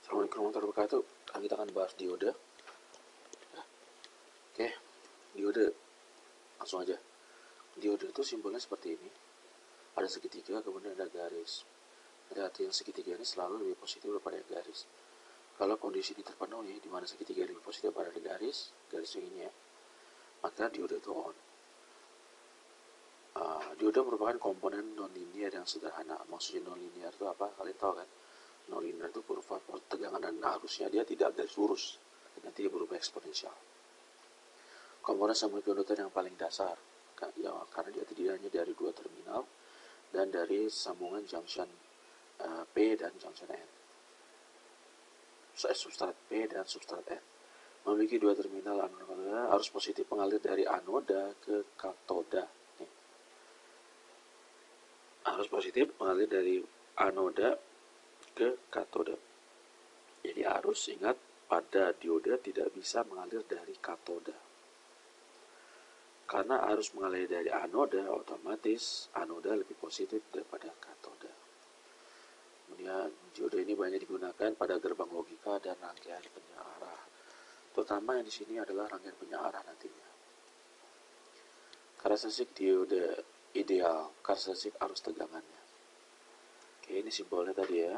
Assalamualaikum warahmatullahi wabarakatuh. Sekarang kita akan bahas diode. Oke, diode. Langsung aja. Diode itu simbolnya seperti ini. Ada segitiga, kemudian ada garis. Hati-hati, yang segitiga ini selalu lebih positif daripada yang garis. Kalau kondisi ini terpenuhi, di mana segitiga lebih positif daripada garis yang ini ya, maka diode itu on. Diode merupakan komponen non-linear yang sederhana. Maksudnya non-linear itu apa? Kalian tahu kan? Non-linear itu kurva tegangan dan arusnya dia tidak garis lurus, nanti dia berubah eksponensial. Komponen semikonductor yang paling dasar, ya, karena dia terdiri hanya dari dua terminal dan dari sambungan junction P dan junction N. Substrat P dan substrat N memiliki dua terminal anoda, arus positif mengalir dari anoda ke katoda. Nih. Arus positif mengalir dari anoda ke katoda. Jadi arus, ingat, pada diode tidak bisa mengalir dari katoda. Karena arus mengalir dari anoda, otomatis anoda lebih positif daripada katoda. Kemudian diode ini banyak digunakan pada gerbang logika dan rangkaian penyearah. Terutama yang di sini adalah rangkaian penyearah nantinya. Karakteristik diode ideal, karakteristik arus tegangannya. Oke, ini simbolnya tadi ya.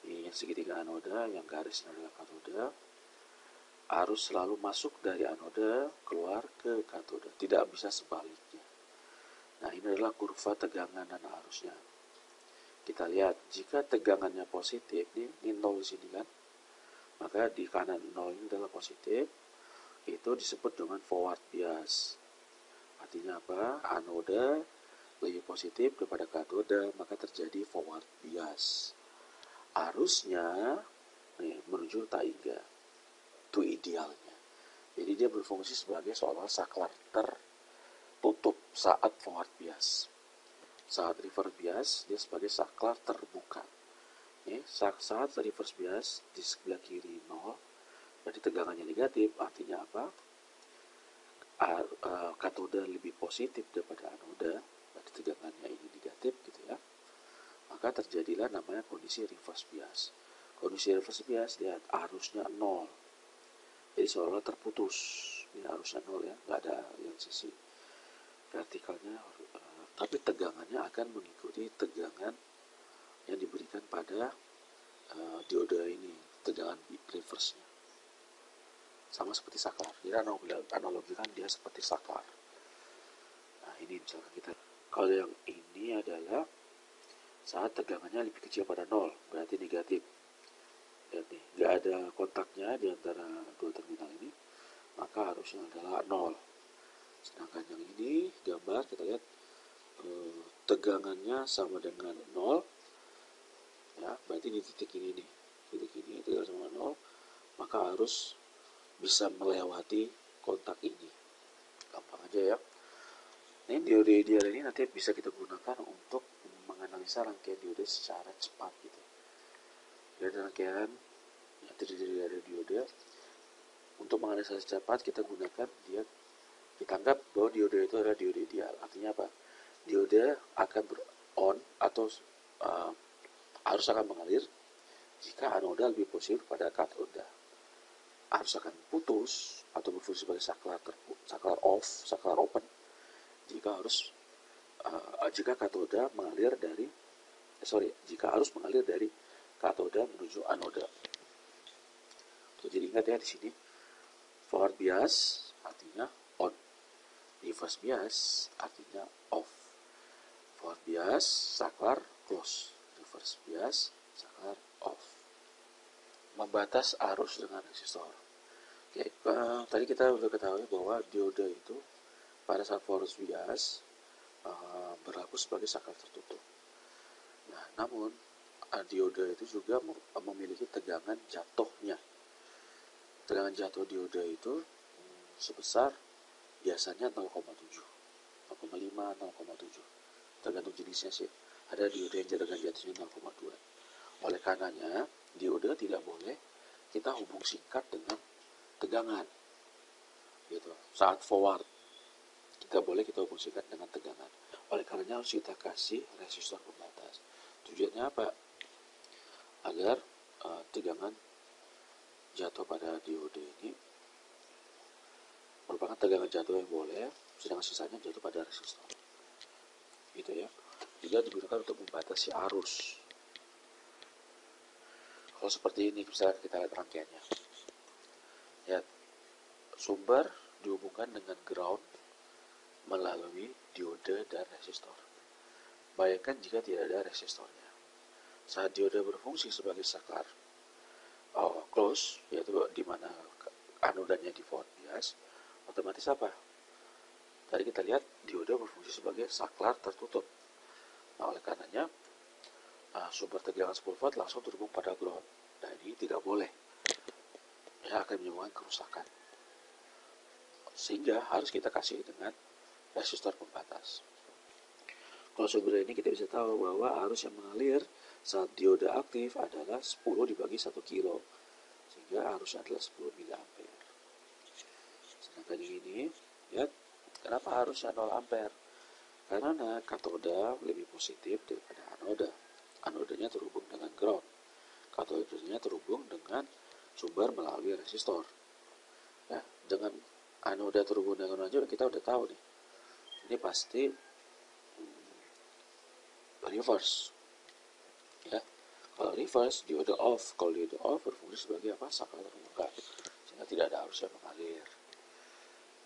Ini yang segitiga anoda, yang garisnya adalah katoda. Arus selalu masuk dari anoda keluar ke katoda, tidak bisa sebaliknya. Nah, ini adalah kurva tegangan dan arusnya. Kita lihat, jika tegangannya positif, ini 0 di sini kan, maka di kanan 0 ini adalah positif, itu disebut dengan forward bias. Artinya apa? Anoda lebih positif daripada katoda, maka terjadi forward bias. Arusnya menuju taiga, itu idealnya. Jadi dia berfungsi sebagai seolah saklar tertutup saat forward bias. Saat reverse bias dia sebagai saklar terbuka. Saat reverse bias di sebelah kiri 0, berarti tegangannya negatif. Artinya apa? Katoda lebih positif daripada anoda, berarti tegangannya ini negatif gitu ya. Maka terjadilah namanya kondisi reverse bias. Kondisi reverse bias, lihat arusnya 0. Jadi seolah terputus. Ini arusnya 0 ya, nggak ada yang sisi vertikalnya, tapi tegangannya akan mengikuti tegangan yang diberikan pada diode ini, tegangan reverse-nya. Sama seperti saklar. Jadi analogikan dia seperti saklar. Nah, ini misalkan kita, kalau yang ini adalah saat tegangannya lebih kecil pada 0, berarti negatif. Lihat nih, nggak ada kontaknya di antara dua terminal ini, maka harusnya adalah 0. Sedangkan yang ini gambar kita lihat tegangannya sama dengan 0, ya, berarti di titik ini nih, titik ini tegangan sama 0, maka harus bisa melewati kontak ini. Gampang aja ya. Ini diode ideal ini nanti bisa kita gunakan untuk menganalisa rangkaian diode secara cepat gitu. Dari rangkaian yang terdiri dari diode, untuk menganalisa cepat kita gunakan dia, kita anggap bahwa diode itu adalah diode ideal. Artinya apa? Diode akan on atau arus akan mengalir jika anoda lebih positif pada katoda. Arus akan putus atau berfungsi sebagai saklar off, saklar open jika katoda mengalir dari jika arus mengalir dari katoda menuju anoda. Jadi ingat ya di sini, forward bias artinya on, reverse bias artinya off. Forward bias saklar close, reverse bias saklar off. Membatas arus dengan resistor. Oke, tadi kita sudah ketahui bahwa diode itu pada saat forward bias berlaku sebagai saklar tertutup. Nah, namun diode itu juga memiliki tegangan jatuhnya. Tegangan jatuh diode itu sebesar biasanya 0,7, 0,5, 0,7. Tergantung jenisnya sih. Ada diode yang tegangan jatuhnya 0,2. Oleh karenanya, diode tidak boleh kita hubung singkat dengan tegangan. Gitu. Saat forward, kita hubung singkat dengan tegangan. Oleh karenanya harus kita kasih resistor pembatas. Tujuannya apa? Agar tegangan jatuh pada diode ini merupakan tegangan jatuh yang boleh, sedangkan sisanya jatuh pada resistor. Gitu ya. Juga digunakan untuk membatasi arus. Kalau seperti ini, misalnya kita lihat rangkaiannya. Ya, sumber dihubungkan dengan ground melalui diode dan resistor. Bayangkan jika tidak ada resistornya. Saat diode berfungsi sebagai saklar close, yaitu di mana anodanya di forward bias, otomatis apa? Tadi kita lihat diode berfungsi sebagai saklar tertutup. Nah, oleh karenanya sumber tegangan 10 volt langsung terhubung pada ground. Nah, ini tidak boleh. Ya, akan menyebabkan kerusakan. Sehingga harus kita kasih dengan resistor pembatas. Kalau sumber ini kita bisa tahu bahwa arus yang mengalir saat diode aktif adalah 10 dibagi 1 kilo. Sehingga arusnya adalah 10 mA. Sedangkan ini, ya, kenapa harusnya 0 ampere? Karena katoda lebih positif daripada anoda. Anodanya terhubung dengan ground. Katodanya terhubung dengan sumber melalui resistor. Ya, dengan anoda terhubung dengan ground kita udah tahu nih. Ini pasti reverse. Ya. Kalau reverse, diode off. Kalau diode off berfungsi sebagai apa? Saklar terbuka. Sehingga tidak ada arus yang mengalir.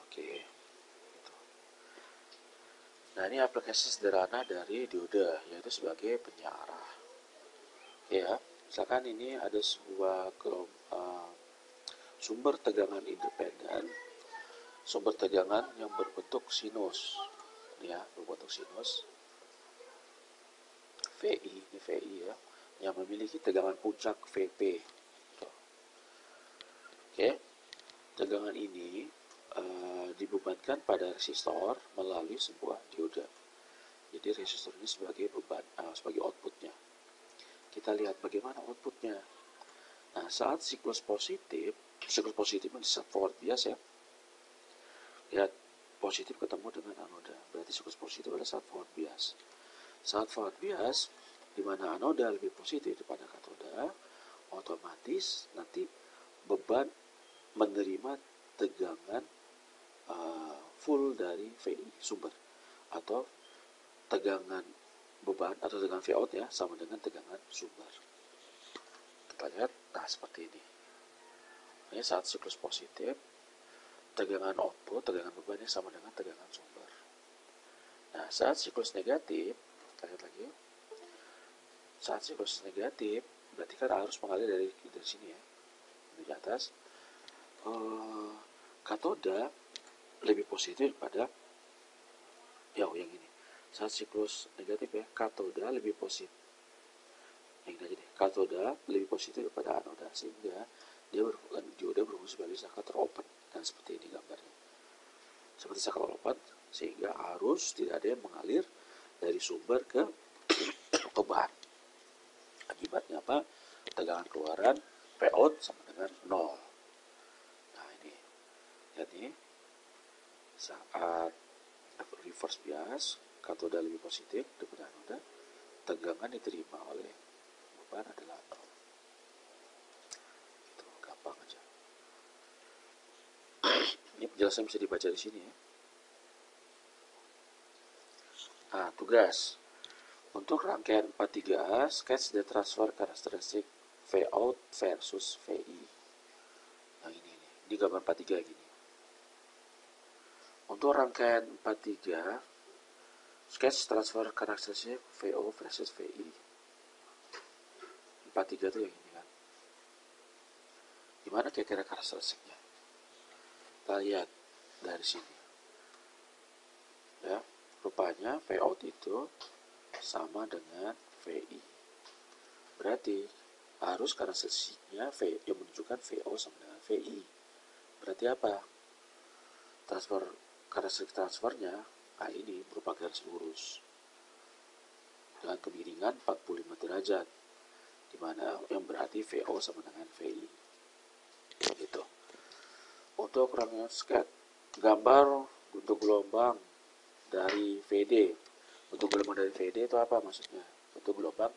Oke. Gitu. Nah, ini aplikasi sederhana dari diode, yaitu sebagai penyiarah. Ya, misalkan ini ada sebuah sumber tegangan independen, sumber tegangan yang berbentuk sinus. Ya, berbentuk sinus. VI, ini VI ya, yang memiliki tegangan puncak VP. Oke, tegangan ini dibebankan pada resistor melalui sebuah diode. Jadi resistor ini sebagai beban, sebagai outputnya. Kita lihat bagaimana outputnya. Nah, saat siklus positif ini saat forward bias ya. Lihat, positif ketemu dengan anoda. Berarti siklus positif adalah saat forward bias. Saat forward bias, di mana anoda lebih positif daripada katoda, otomatis nanti beban menerima tegangan full dari VI sumber, atau tegangan beban atau tegangan V out ya sama dengan tegangan sumber. Kita lihat, nah seperti ini. Ini saat siklus positif, tegangan output, tegangan bebannya sama dengan tegangan sumber. Nah, saat siklus negatif, kita lihat lagi. Saat siklus negatif, berarti kan arus mengalir dari sini ya, di atas. Katoda lebih positif pada yang ini. Saat siklus negatif ya, katoda lebih positif. Yang ini aja deh, katoda lebih positif daripada anoda, sehingga diode berfungsi sebagai saklar teropen. Dan seperti ini gambarnya. Seperti saklar open, sehingga arus tidak ada yang mengalir dari sumber ke bahan. Akibatnya apa? Tegangan keluaran V out sama dengan 0. Nah, ini lihat nih, saat reverse bias, katoda lebih positif daripada anoda, tegangan diterima oleh beban adalah 0. Itu gampang aja. Ini penjelasan bisa dibaca di sini ya. Nah, tugas untuk rangkaian 43A, sketch the transfer characteristic V out versus VI. Nah, ini gambar 43 gini. Untuk rangkaian 43, sketch transfer characteristic VO versus VI. 43 itu yang ini kan. Gimana kira-kira karakteristiknya? Kita lihat dari sini. Ya, rupanya V out itu sama dengan VI. Berarti arus karakteristiknya V yang menunjukkan VO sama dengan VI. Berarti apa? Karakteristik transfernya ini berupa garis lurus dengan kemiringan 45 derajat, di mana yang berarti VO sama dengan VI. Gitu. Untuk rangkaian sketch, gambar bentuk gelombang dari VD. Bentuk gelombang dari VD itu apa maksudnya? Bentuk gelombang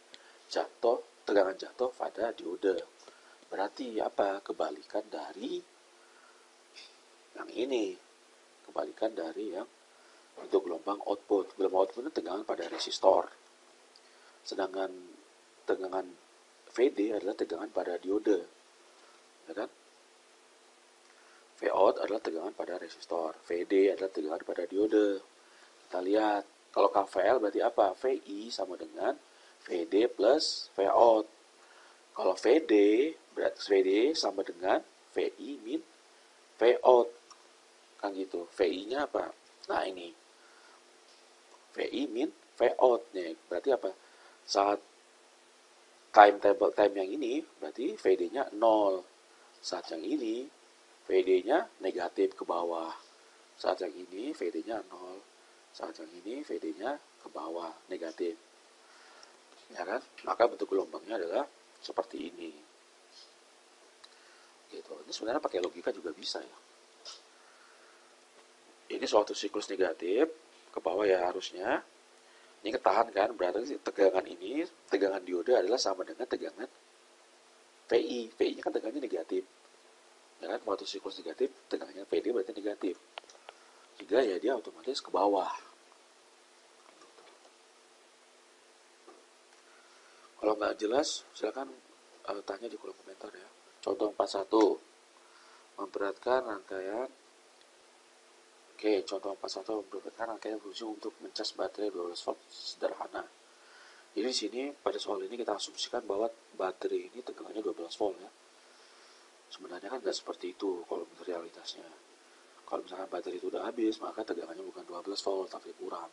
jatuh tegangan jatuh pada diode. Berarti apa? Kebalikan dari yang ini. Kebalikan dari yang untuk gelombang output. Gelombang output itu tegangan pada resistor. Sedangkan tegangan VD adalah tegangan pada diode. Ya kan? Vout adalah tegangan pada resistor. VD adalah tegangan pada diode. Kita lihat. Kalau KVL berarti apa? VI sama dengan VD plus Vout. Kalau VD berarti VD sama dengan VI min Vout. Kan gitu. VI-nya apa? Nah ini. VI min Vout nih. Berarti apa? Saat time yang ini berarti VD-nya 0. Saat yang ini VD-nya negatif ke bawah. Saat yang ini VD-nya 0. Saat yang ini VD-nya ke bawah, negatif. Ya kan? Maka bentuk gelombangnya adalah seperti ini. Gitu. Ini sebenarnya pakai logika juga bisa ya. Ini suatu siklus negatif ke bawah ya harusnya. Ini ketahan kan, berarti tegangan ini, tegangan diode adalah sama dengan tegangan VI. VI-nya kan tegangannya negatif. Ya kan, waktu siklus negatif, tegangannya VD berarti negatif. Sehingga ya dia otomatis ke bawah. Kalau nggak jelas, silakan tanya di kolom komentar ya. Contoh 41. Memperhatikan rangkaian. Oke, contoh 41 memperhatikan rangkaian fungsi untuk mencas baterai 12 volt sederhana. Jadi di sini pada soal ini kita asumsikan bahwa baterai ini tegangannya 12 volt ya. Sebenarnya kan nggak seperti itu kalau realitasnya. Kalau misalkan baterai itu udah habis, maka tegangannya bukan 12 volt tapi kurang.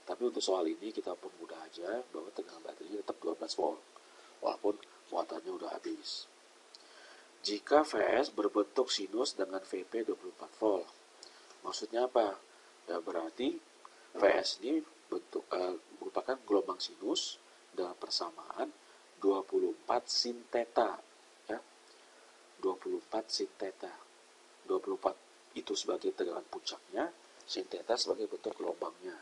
Tapi untuk soal ini kita permudah aja bahwa tegangan baterainya tetap 12 volt walaupun muatannya udah habis. Jika Vs berbentuk sinus dengan Vp 24 volt. Maksudnya apa? Ya berarti Vs ini merupakan gelombang sinus dengan persamaan 24 sin theta ya. 24 sin theta. 24 itu sebagai tegangan puncaknya, sin theta sebagai bentuk gelombangnya.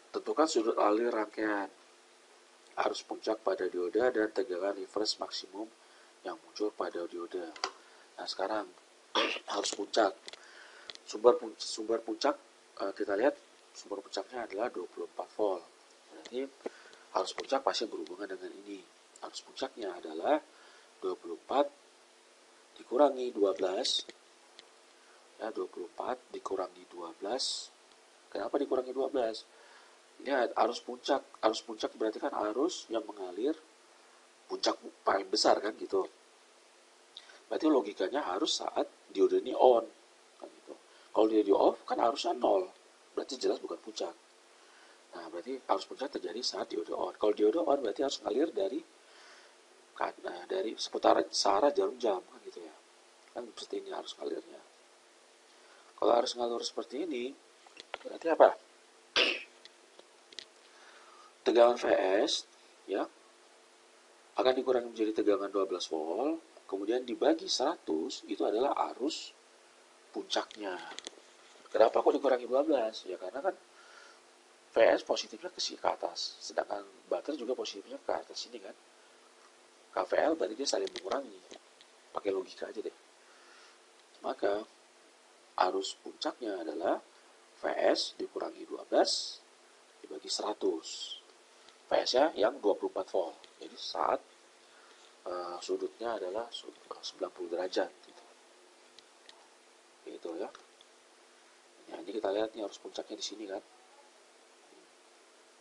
Tentukan sudut alir rangkaian arus puncak pada dioda dan tegangan reverse maksimum yang muncul pada dioda. Nah sekarang arus puncak. Sumber puncak kita lihat sumber puncaknya adalah 24 volt. Berarti arus puncak pasti berhubungan dengan ini. Arus puncaknya adalah 24 dikurangi 12. Ya, 24 dikurangi 12. Kenapa dikurangi 12? Ini arus puncak. Arus puncak berarti kan arus yang mengalir puncak paling besar kan gitu. Berarti logikanya harus saat diode ini on. Kan gitu. Kalau diode off kan arusnya 0. Berarti jelas bukan puncak. Nah, berarti arus puncak terjadi saat diode on. Kalau diode on berarti harus ngalir dari seputaran searah jarum jam kan gitu ya. Kan seperti ini arus ngalirnya. Kalau arus ngalir seperti ini berarti apa? Tegangan Vs ya akan dikurangi menjadi tegangan 12 volt, kemudian dibagi 100 itu adalah arus puncaknya. Kenapa kok dikurangi 12? Ya karena kan Vs positifnya ke atas, sedangkan baterai juga positifnya ke atas sini kan. KVL berarti dia saling mengurangi. Pakai logika aja deh. Maka arus puncaknya adalah Vs dikurangi 12 dibagi 100. Vs-nya yang 24 volt. Jadi saat sudutnya adalah 90 derajat gitu. Gitu ya. Nah, ini kita lihat nih arus puncaknya di sini kan.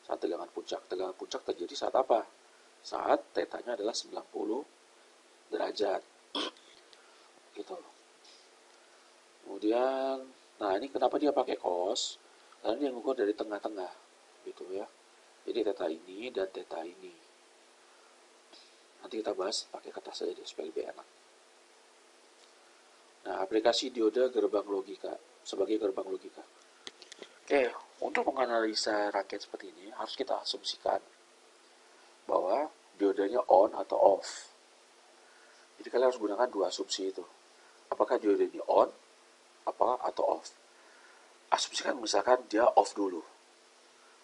Saat tegangan puncak. Tegangan puncak terjadi saat apa? Saat tetanya adalah 90 derajat. Gitu. Kemudian, nah ini kenapa dia pakai cos? Karena dia ngukur dari tengah-tengah. Gitu ya. Jadi theta ini dan theta ini. Nanti kita bahas pakai kertas saja deh supaya lebih enak. Nah, aplikasi diode gerbang logika sebagai gerbang logika. Oke, untuk menganalisa rangkaian seperti ini harus kita asumsikan bahwa diodenya on atau off. Jadi kalian harus gunakan dua asumsi itu. Apakah diode ini on atau off? Asumsikan misalkan dia off dulu.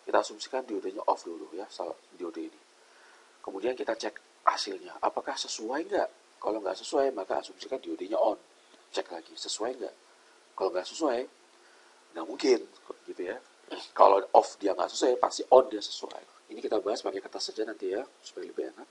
Kita asumsikan diodenya off dulu ya, diode ini. Kemudian kita cek hasilnya, apakah sesuai nggak? Kalau nggak sesuai, maka asumsikan diodenya on. Cek lagi, sesuai nggak? Kalau nggak sesuai, nggak mungkin, gitu ya. Kalau off dia nggak sesuai, pasti on dia sesuai. Ini kita bahas pakai kertas saja nanti ya, supaya lebih enak.